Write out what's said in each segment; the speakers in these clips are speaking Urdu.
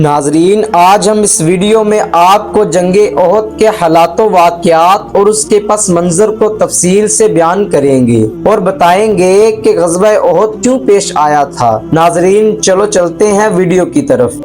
ناظرین، آج ہم اس ویڈیو میں آپ کو جنگ احد کے حالات و واقعات اور اس کے پس منظر کو تفصیل سے بیان کریں گے اور بتائیں گے کہ غزوہ احد کیوں پیش آیا تھا۔ ناظرین، چلو چلتے ہیں ویڈیو کی طرف۔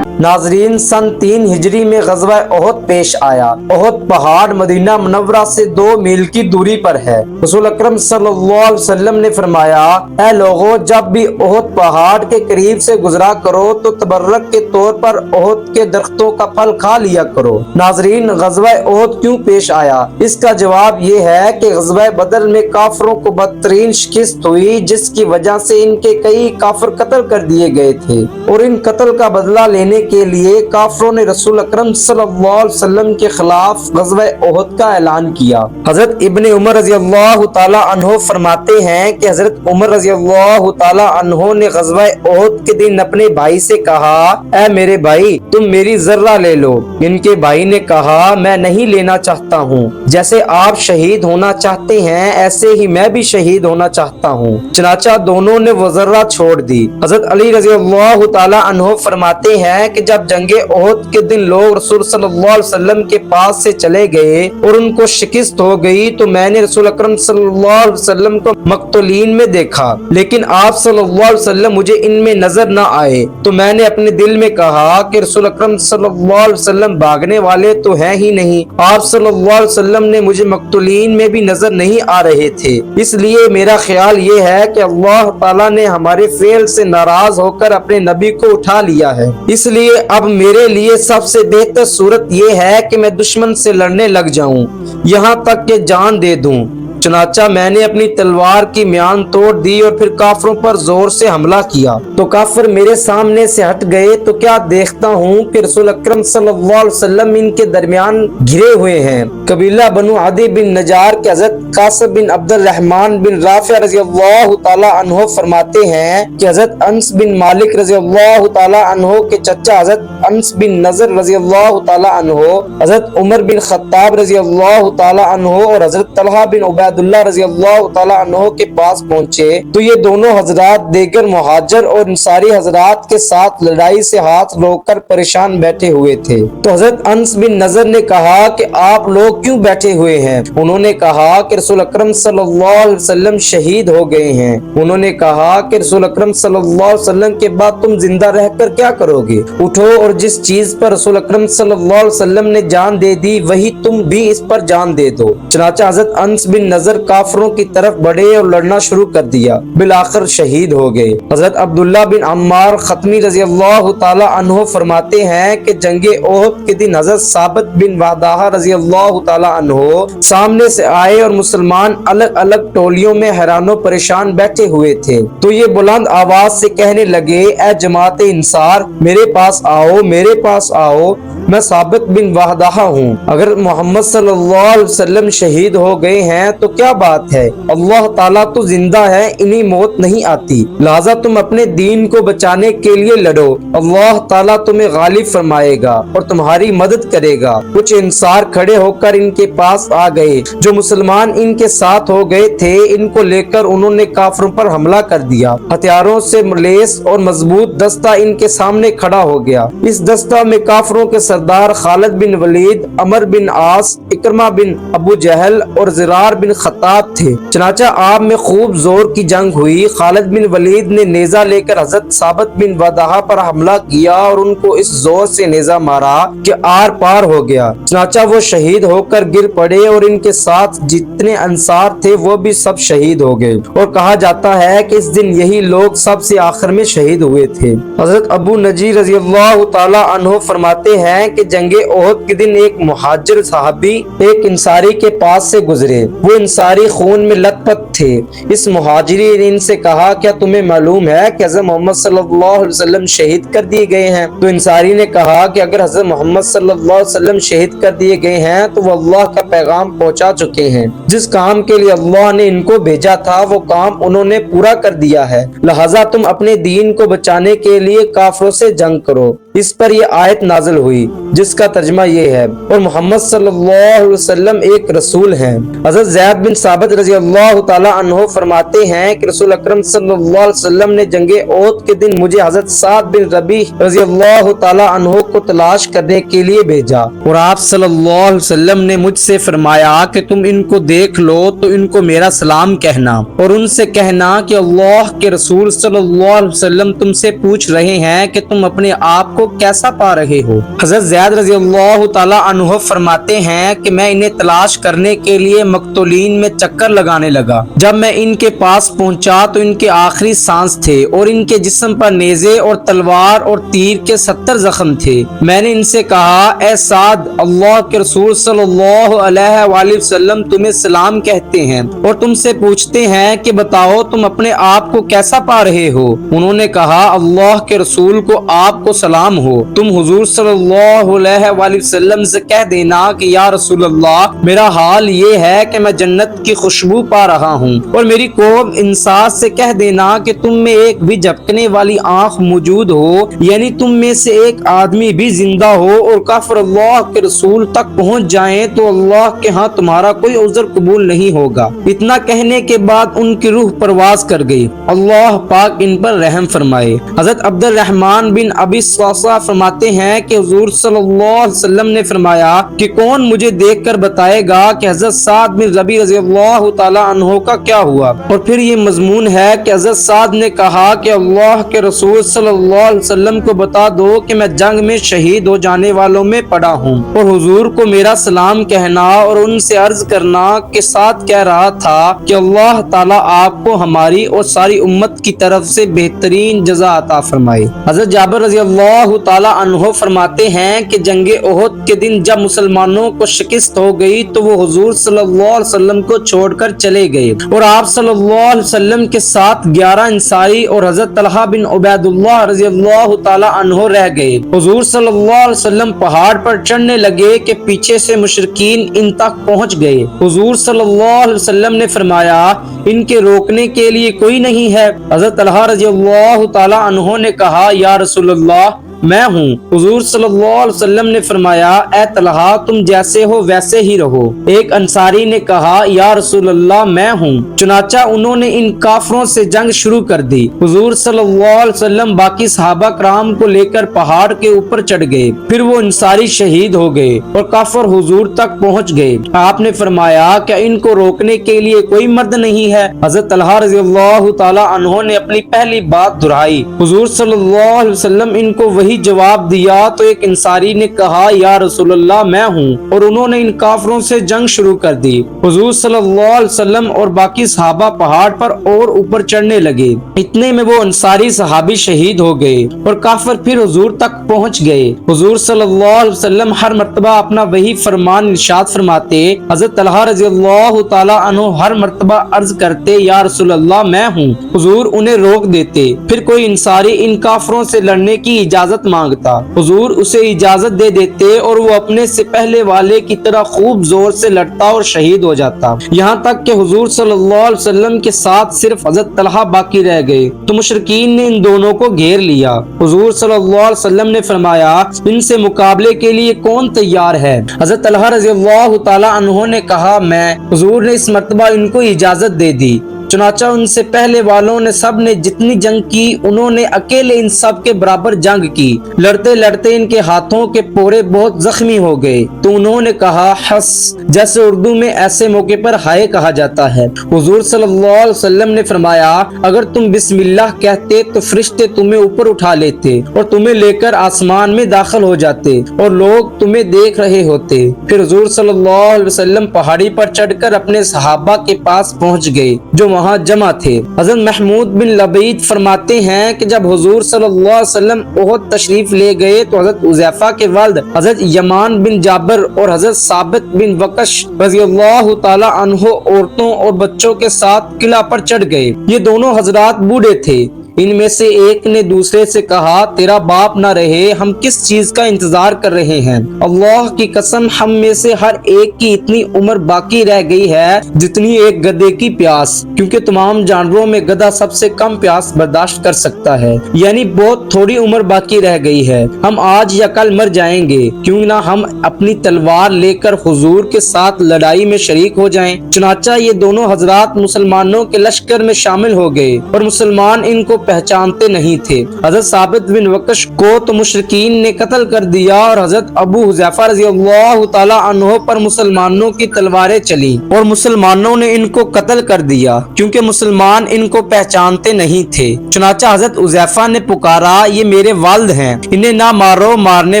ناظرین، سن 3 ہجری میں غزوہ احد پیش آیا۔ احد پہاڑ مدینہ منورہ سے 2 میل کی دوری پر ہے۔ رسول اکرم صلی اللہ علیہ وسلم نے فرمایا، اے لوگو، جب بھی احد پہاڑ کے قریب سے گزرا کرو تو تبرک کے طور پر احد کے درختوں کا پھل کھا لیا کرو۔ ناظرین، غزوہ احد کیوں پیش آیا؟ اس کا جواب یہ ہے کہ غزوہ بدر میں کافروں کو بدترین شکست ہوئی، جس کی وجہ سے ان کے کئی کافر قتل کر دیے گئے تھے، اور ان قتل کا بدلہ لینے کے لیے کافروں نے رسول اکرم صلی اللہ علیہ وسلم کے خلاف غزوہ احد کا اعلان کیا۔ حضرت ابن عمر رضی اللہ تعالی عنہ فرماتے ہیں کہ حضرت عمر رضی اللہ تعالی عنہ نے غزوہ احد کے دن اپنے بھائی سے کہا، اے میرے بھائی، تم میری ذرہ لے لو۔ ان کے بھائی نے کہا، میں نہیں لینا چاہتا ہوں، جیسے آپ شہید ہونا چاہتے ہیں ایسے ہی میں بھی شہید ہونا چاہتا ہوں۔ چنانچہ دونوں نے وہ ذرہ چھوڑ دی۔ حضرت علی رضی اللہ تعالی عنہ فرماتے ہیں کہ جب جنگ احد کے دن لوگ رسول صلی اللہ علیہ وسلم کے پاس سے چلے گئے اور ان کو شکست ہو گئی تو میں نے رسول اکرم صلی اللہ علیہ وسلم کو مقتولین میں دیکھا، لیکن آپ صلی اللہ علیہ وسلم مجھے ان میں نظر نہ آئے، تو میں نے اپنے دل میں کہا کہ رسول اکرم صلی اللہ علیہ وسلم بھاگنے والے تو ہیں ہی نہیں، آپ صلی اللہ علیہ وسلم نے مجھے مقتولین میں بھی نظر نہیں آ رہے تھے، اس لیے میرا خیال یہ ہے کہ اللہ تعالیٰ نے ہمارے فعل سے ناراض ہو کر اپنے نبی کو اٹھا لیا ہے، اس لیے اب میرے لیے سب سے بہتر صورت یہ ہے کہ میں دشمن سے لڑنے لگ جاؤں، یہاں تک کہ جان دے دوں۔ چنانچہ میں نے اپنی تلوار کی میان توڑ دی اور پھر کافروں پر زور سے حملہ کیا تو کافر میرے سامنے سے ہٹ گئے، تو کیا دیکھتا ہوں کہ رسول اکرم صلی اللہ علیہ وسلم ان کے درمیان گھرے ہوئے ہیں۔ قبیلہ بنو عدی بن نجار کے حضرت قاسم بن عبد الرحمن بن رافع رضی اللہ تعالی عنہ فرماتے ہیں کہ حضرت انس بن مالک رضی اللہ تعالی عنہ کے چچا حضرت انس بن نضر رضی اللہ تعالی عنہ حضرت عمر بن خطاب رضی اللہ تعالی عنہ اور حضرت طلحہ بن عبید اللہ رضی اللہ تعالی عنہ کے پاس پہنچے تو یہ دونوں حضرات دیگر مہاجر اور انصاری حضرات کے ساتھ لڑائی سے ہاتھ روک کر پریشان بیٹھے ہوئے تھے۔ تو حضرت انس بن نضر نے کہا کہ آپ لوگ کیوں بیٹھے ہوئے ہیں؟ انہوں نے کہا کہ رسول اکرم صلی اللہ علیہ وسلم شہید ہو گئے ہیں۔ انہوں نے کہا کہ رسول اکرم صلی اللہ علیہ وسلم کے بعد تم زندہ رہ کر کیا کرو گے؟ اٹھو اور جس چیز پر رسول اکرم صلی اللہ علیہ وسلم نے جان دے دی وہی تم بھی اس پر جان دے دو۔ چنانچہ حضرت انس بن نضر کافروں کی طرف بڑھے اور لڑنا شروع کر دیا، بالآخر شہید ہو گئے۔ حضرت عبداللہ بن عمار ختمی رضی اللہ تعالی عنہ فرماتے ہیں کہ جنگ احد کے دن حضرت ثابت بن وحدہ رضی اللہ تعالی عنہ سامنے سے آئے اور مسلمان الگ الگ ٹولیوں میں حیران و پریشان بیٹھے ہوئے تھے، تو یہ بلند آواز سے کہنے لگے، اے جماعت انصار، میرے پاس آؤ، میرے پاس آؤ، میں ثابت بن وحدہ ہوں۔ اگر محمد صلی اللہ علیہ وسلم شہید ہو گئے ہیں تو کیا بات ہے؟ اللہ تعالیٰ تو زندہ ہے، انہیں موت نہیں آتی، لہذا تم اپنے دین کو بچانے کے لیے لڑو، اللہ تعالیٰ تمہیں غالب فرمائے گا اور تمہاری مدد کرے گا۔ کچھ انصار کھڑے ہو کر ان کے پاس آ گئے، جو مسلمان ان کے ساتھ ہو گئے تھے، ان کو لے کر انہوں نے کافروں پر حملہ کر دیا۔ ہتھیاروں سے لیس اور مضبوط دستہ ان کے سامنے کھڑا ہو گیا۔ اس دستہ میں کافروں کے سردار خالد بن ولید، عمر بن عاص، اکرمہ بن ابو جہل اور زرار بن خطاب تھے۔ چنانچہ آپ میں خوب زور کی جنگ ہوئی۔ خالد بن ولید نے نیزہ لے کر حضرت ثابت بن وحدہ پر حملہ کیا اور ان کو اس زور سے نیزہ مارا کہ آر پار ہو گیا۔ چنانچہ وہ شہید ہو کر گر پڑے اور ان کے ساتھ جتنے انصار تھے وہ بھی سب شہید ہو گئے، اور کہا جاتا ہے کہ اس دن یہی لوگ سب سے آخر میں شہید ہوئے تھے۔ حضرت ابو نجی رضی اللہ تعالی عنہ فرماتے ہیں کہ جنگ احد کے دن ایک مہاجر صحابی ایک انصاری کے پاس سے گزرے، وہ انصاری خون میں لت پت تھے۔ اس مہاجری نے ان سے کہا، کیا تمہیں معلوم ہے کہ حضرت محمد صلی اللہ علیہ وسلم شہید کر دیے گئے ہیں؟ تو انصاری نے کہا کہ اگر حضرت محمد صلی اللہ علیہ وسلم شہید کر دیے گئے ہیں تو وہ اللہ کا پیغام پہنچا چکے ہیں۔ جس کام کے لیے اللہ نے ان کو بھیجا تھا وہ کام انہوں نے پورا کر دیا ہے، لہذا تم اپنے دین کو بچانے کے لیے کافروں سے جنگ کرو۔ اس پر یہ آیت نازل ہوئی جس کا ترجمہ یہ ہے، اور محمد صلی اللہ علیہ وسلم ایک رسول ہیں۔ حضرت زید بن ثابت رضی اللہ تعالی عنہ فرماتے ہیں کہ رسول اکرم صلی اللہ علیہ وسلم نے جنگ احد کے دن مجھے حضرت سعد بن ربیع رضی اللہ تعالی عنہ کو تلاش کرنے کے لیے بھیجا، اور آپ صلی اللہ علیہ وسلم نے مجھ سے فرمایا کہ تم ان کو دیکھ لو تو ان کو میرا سلام کہنا، اور ان سے کہنا کہ اللہ کے رسول صلی اللہ علیہ وسلم تم سے پوچھ رہے ہیں کہ تم اپنے آپ کو کیسا پا رہے ہو۔ حضرت زید رضی اللہ تعالی عنہ فرماتے ہیں کہ میں انہیں تلاش کرنے کے لیے مقتولین میں چکر لگانے لگا۔ جب میں ان کے پاس پہنچا تو ان کے آخری سانس تھے اور ان کے جسم پر نیزے اور تلوار اور تیر کے 70 زخم تھے۔ میں نے ان سے کہا، اے سعد، اللہ کے رسول صلی اللہ علیہ وآلہ وسلم تمہیں سلام کہتے ہیں اور تم سے پوچھتے ہیں کہ بتاؤ تم اپنے آپ کو کیسا پا رہے ہو۔ انہوں نے کہا، اللہ کے رسول کو آپ کو سلام ہو، تم حضور صلی اللہ علیہ وآلہ وسلم سے کہہ دینا کہ یا رسول اللہ، میرا حال یہ ہے کہ میں جنت کی خوشبو پا رہا ہوں، اور میری قوم انصاف سے کہہ دینا کہ تم میں ایک بھی جھپکنے والی آنکھ موجود ہو، یعنی تم میں سے ایک آدمی بھی زندہ ہو، اور کافر اللہ کے رسول تک پہنچ جائیں تو اللہ کے ہاں تمہارا کوئی عذر قبول نہیں ہوگا۔ اتنا کہنے کے بعد ان کی روح پرواز کر گئی، اللہ پاک ان پر رحم فرمائے۔ حضرت عبد الرحمن بن ابی صعصع فرماتے ہیں کہ حضور صلی اللہ علیہ وسلم نے فرمایا کہ کون مجھے دیکھ کر بتائے گا کہ حضرت سعد بن ربیع رضی اللہ تعالی عنہ کا کیا ہوا؟ اور پھر یہ مضمون ہے کہ حضرت سعد نے کہا کہ اللہ کے رسول صلی اللہ علیہ وسلم کو بتا دو کہ میں جنگ میں شہید ہو جانے والوں میں پڑا ہوں، اور حضور کو میرا سلام کہنا اور ان سے عرض کرنا کے ساتھ کہہ رہا تھا کہ اللہ تعالیٰ آپ کو ہماری اور ساری امت کی طرف سے بہترین جزا عطا فرمائے۔ حضرت جابر رضی اللہ تعالی عنہ فرماتے ہیں کہ جنگ احد کے دن جب مسلمانوں کو شکست ہو گئی تو وہ حضور صلی اللہ علیہ وسلم کو چھوڑ کر چلے گئے، اور آپ صلی اللہ علیہ وسلم کے ساتھ 11 انصاری اور حضرت طلحہ بن عبید اللہ رضی اللہ تعالی عنہ رہ گئے۔ حضور صلی اللہ علیہ وسلم پہاڑ پر چڑھنے لگے کہ پیچھے سے مشرکین ان تک پہنچ گئے۔ حضور صلی اللہ علیہ وسلم نے فرمایا، ان کے روکنے کے لیے کوئی نہیں ہے؟ حضرت طلحہ رضی اللہ تعالی عنہ نے کہا، یا رسول اللہ، میں ہوں۔ حضور صلی اللہ علیہ وسلم نے فرمایا، اے طلحہ، تم جیسے ہو ویسے ہی رہو۔ ایک انصاری نے کہا، یا رسول اللہ، میں ہوں۔ چنانچہ انہوں نے ان کافروں سے جنگ شروع کر دی۔ حضور صلی اللہ علیہ وسلم باقی صحابہ کرام کو لے کر پہاڑ کے اوپر چڑھ گئے، پھر وہ انصاری شہید ہو گئے اور کافر حضور تک پہنچ گئے۔ آپ نے فرمایا، کیا ان کو روکنے کے لیے کوئی مرد نہیں ہے؟ حضرت طلحہ رضی اللہ تعالی عنہ نے اپنی پہلی بات دہرائی۔ حضور صلی اللہ علیہ وسلم ان کو وہی جواب دیا تو ایک انصاری نے کہا، یا رسول اللہ، میں ہوں، اور انہوں نے ان کافروں سے جنگ شروع کر دی۔ حضور صلی اللہ علیہ وسلم اور باقی صحابہ پہاڑ پر اور اوپر چڑھنے لگے، اتنے میں وہ انصاری صحابی شہید ہو گئے اور کافر پھر حضور تک پہنچ گئے۔ حضور صلی اللہ علیہ وسلم ہر مرتبہ اپنا وہی فرمان ارشاد فرماتے۔ حضرت طلحہ رضی اللہ تعالی عنہ ہر مرتبہ عرض کرتے، یا رسول اللہ، میں ہوں۔ حضور انہیں روک دیتے، پھر کوئی انصاری ان کافروں سے لڑنے کی اجازت مانگتا، حضور اسے اجازت دے دیتے اور وہ اپنے سے پہلے والے کی طرح خوب زور سے لڑتا اور شہید ہو جاتا، یہاں تک کہ حضور صلی اللہ علیہ وسلم کے ساتھ صرف حضرت طلحہ باقی رہ گئے تو مشرکین نے ان دونوں کو گھیر لیا۔ حضور صلی اللہ علیہ وسلم نے فرمایا، ان سے مقابلے کے لیے کون تیار ہے؟ حضرت طلحہ رضی اللہ تعالی عنہ نے کہا، میں۔ حضور نے اس مرتبہ ان کو اجازت دے دی۔ چنانچہ ان سے پہلے والوں نے سب نے جتنی جنگ کی، انہوں نے اکیلے ان سب کے برابر جنگ کی۔ لڑتے لڑتے ان کے ہاتھوں کے پورے بہت زخمی ہو گئے تو انہوں نے کہا، حس، جیسے اردو میں ایسے موقع پر ہائے کہا جاتا ہے۔ حضور صلی اللہ علیہ وسلم نے فرمایا، اگر تم بسم اللہ کہتے تو فرشتے تمہیں اوپر اٹھا لیتے اور تمہیں لے کر آسمان میں داخل ہو جاتے اور لوگ تمہیں دیکھ رہے ہوتے۔ پھر حضور صلی اللہ علیہ وسلم پہاڑی پر چڑھ کر اپنے صحابہ کے پاس پہنچ گئے جو وہاں جمع تھے۔ حضرت محمود بن لبید فرماتے ہیں کہ جب حضور صلی اللہ علیہ وسلم احد تشریف لے گئے تو حضرت حذیفہ کے والد حضرت یمان بن جابر اور حضرت ثابت بن وقش رضی اللہ تعالی عنہ عورتوں اور بچوں کے ساتھ قلعہ پر چڑھ گئے۔ یہ دونوں حضرات بوڑھے تھے، ان میں سے ایک نے دوسرے سے کہا تیرا باپ نہ رہے ہم کس چیز کا انتظار کر رہے ہیں؟ اللہ کی قسم ہم میں سے ہر ایک کی اتنی عمر باقی رہ گئی ہے جتنی ایک گدھے کی پیاس، کیونکہ تمام جانوروں میں گدھا سب سے کم پیاس برداشت کر سکتا ہے، یعنی بہت تھوڑی عمر باقی رہ گئی ہے، ہم آج یا کل مر جائیں گے، کیوں نہ ہم اپنی تلوار لے کر حضور کے ساتھ لڑائی میں شریک ہو جائیں۔ چنانچہ یہ دونوں حضرات مسلمانوں کے لشکر میں شامل ہو گئے اور مسلمان ان کو پہچانتے نہیں تھے۔ حضرت ثابت بن وقش کو تو مشرکین نے قتل کر دیا اور حضرت ابو حذیفہ رضی اللہ تعالی عنہ پر مسلمانوں کی تلواریں چلی اور مسلمانوں نے ان کو قتل کر دیا کیونکہ مسلمان ان کو پہچانتے نہیں تھے۔ چنانچہ حضرت حذیفہ نے پکارا یہ میرے والد ہیں، انہیں نہ مارو مارنے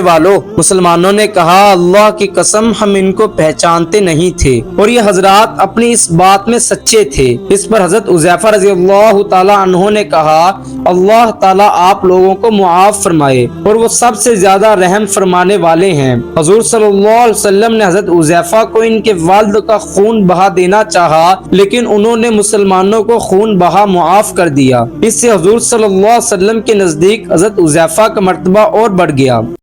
والو۔ مسلمانوں نے کہا اللہ کی قسم ہم ان کو پہچانتے نہیں تھے، اور یہ حضرات اپنی اس بات میں سچے تھے۔ اس پر حضرت حذیفہ رضی اللہ تعالی عنہ نے کہا اللہ تعالیٰ آپ لوگوں کو معاف فرمائے اور وہ سب سے زیادہ رحم فرمانے والے ہیں۔ حضور صلی اللہ علیہ وسلم نے حضرت حذیفہ کو ان کے والد کا خون بہا دینا چاہا، لیکن انہوں نے مسلمانوں کو خون بہا معاف کر دیا۔ اس سے حضور صلی اللہ علیہ وسلم کے نزدیک حضرت حذیفہ کا مرتبہ اور بڑھ گیا۔